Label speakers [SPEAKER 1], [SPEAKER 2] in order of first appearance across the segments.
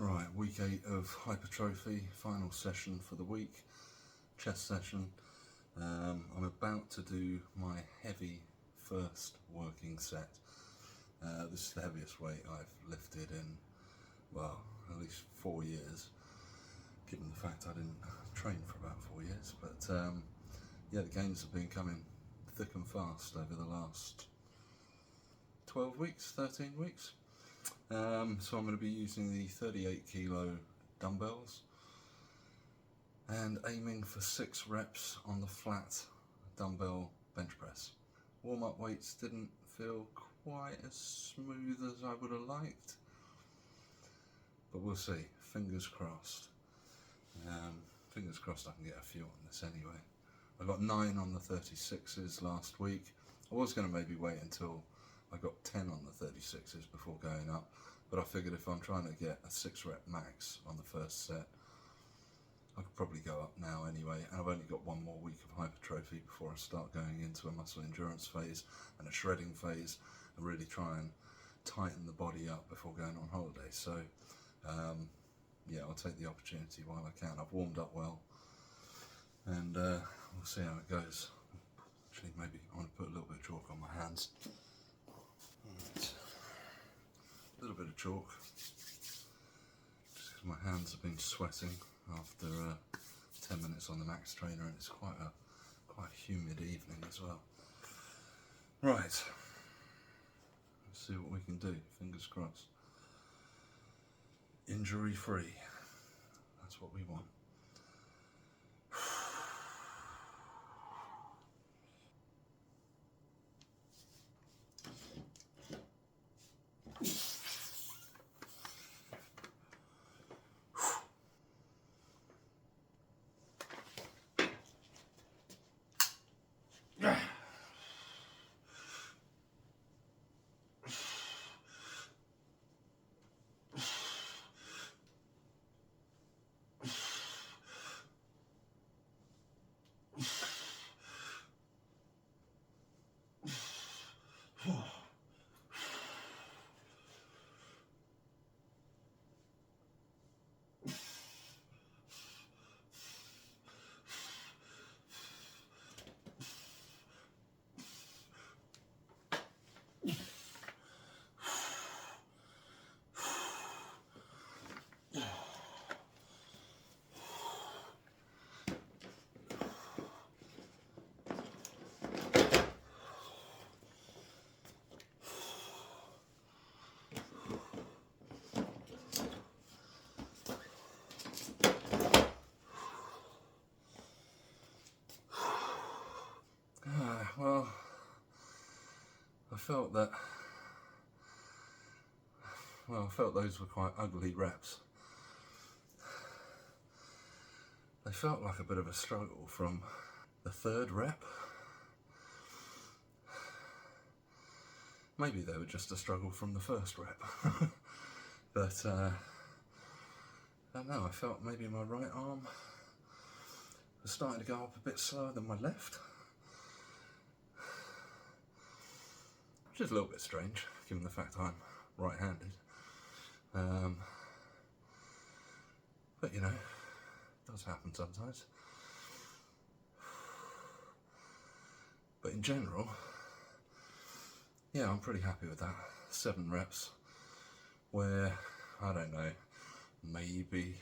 [SPEAKER 1] Right, week 8 of Hypertrophy, final session for the week, chest session. I'm about to do my heavy first working set. This is the heaviest weight I've lifted in, well, at least 4 years, given the fact I didn't train for about 4 years. But yeah, the gains have been coming thick and fast over the last 12 weeks, 13 weeks. So I'm going to be using the 38 kilo dumbbells and aiming for 6 reps on the flat dumbbell bench press. Warm-up weights didn't feel quite as smooth as I would have liked, but we'll see. Fingers crossed. Fingers crossed I can get a few on this anyway. I got 9 on the 36s last week. I was going to maybe wait until I got 10 on the 36s before going up, but I figured if I'm trying to get a 6 rep max on the first set, I could probably go up now anyway, and I've only got 1 more week of hypertrophy before I start going into a muscle endurance phase and a shredding phase, and really try and tighten the body up before going on holiday. So yeah, I'll take the opportunity while I can. I've warmed up well, and we'll see how it goes. Actually, maybe I want to put a little bit of chalk on my hands. Right. A little bit of chalk, just because my hands have been sweating after 10 minutes on the max trainer, and it's quite a humid evening as well. Right, let's see what we can do. Fingers crossed. Injury free. That's what we want. Well, I felt those were quite ugly reps. They felt like a bit of a struggle from the 3rd rep. Maybe they were just a struggle from the 1st rep. But I don't know, I felt maybe my right arm was starting to go up a bit slower than my left, which is a little bit strange given the fact I'm right-handed. But you know, it does happen sometimes. But in general, yeah, I'm pretty happy with that. 7 reps, where, I don't know, maybe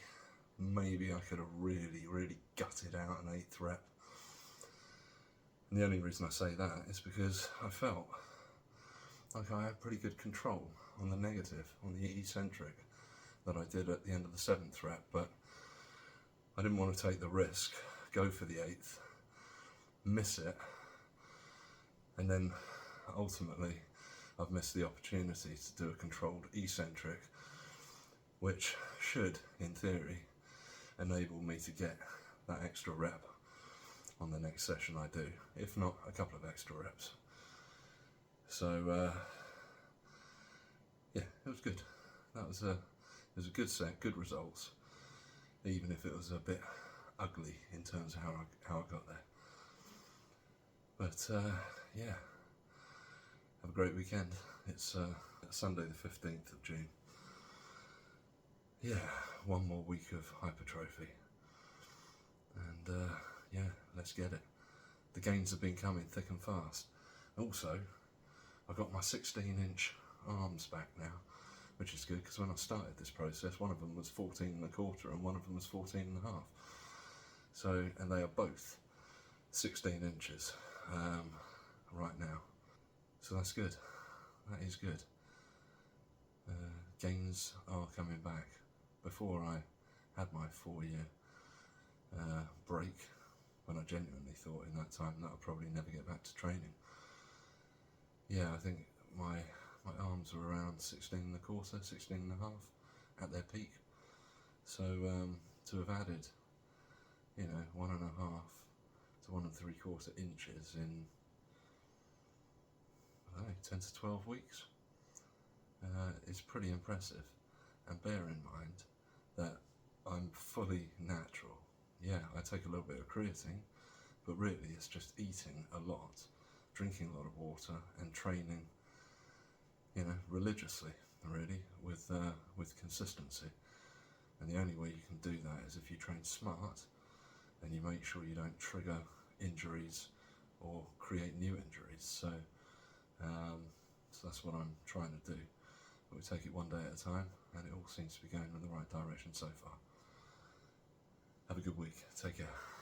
[SPEAKER 1] I could have really gutted out an 8th rep. And the only reason I say that is because I felt like I had pretty good control on the negative, on the eccentric that I did at the end of the 7th rep, but I didn't want to take the risk, go for the 8th, miss it, and then ultimately I've missed the opportunity to do a controlled eccentric, which should, in theory, enable me to get that extra rep on the next session I do, if not a couple of extra reps. So yeah, it was good. It was a good set, good results, even if it was a bit ugly in terms of how I got there. But yeah, have a great weekend. It's Sunday the 15th of June. yeah, one more week of hypertrophy, and yeah, let's get it. The gains have been coming thick and fast. Also, I got my 16-inch arms back now, which is good because when I started this process, one of them was 14 and a quarter and one of them was 14 and a half. So, and they are both 16 inches right now. So that's good. That is good. Gains are coming back. Before I had my 4-year break, when I genuinely thought in that time that I'd probably never get back to training. Yeah, I think my arms were around 16 and a quarter, 16 and a half at their peak. So to have added, 1.5 to 1 3/4 inches in, I don't know, 10 to 12 weeks is pretty impressive. And bear in mind that I'm fully natural. Yeah, I take a little bit of creatine, but really it's just eating a lot, drinking a lot of water, and training, religiously, really, with consistency. And the only way you can do that is if you train smart and you make sure you don't trigger injuries or create new injuries. So that's what I'm trying to do. But we take it one day at a time, and it all seems to be going in the right direction so far. Have a good week. Take care.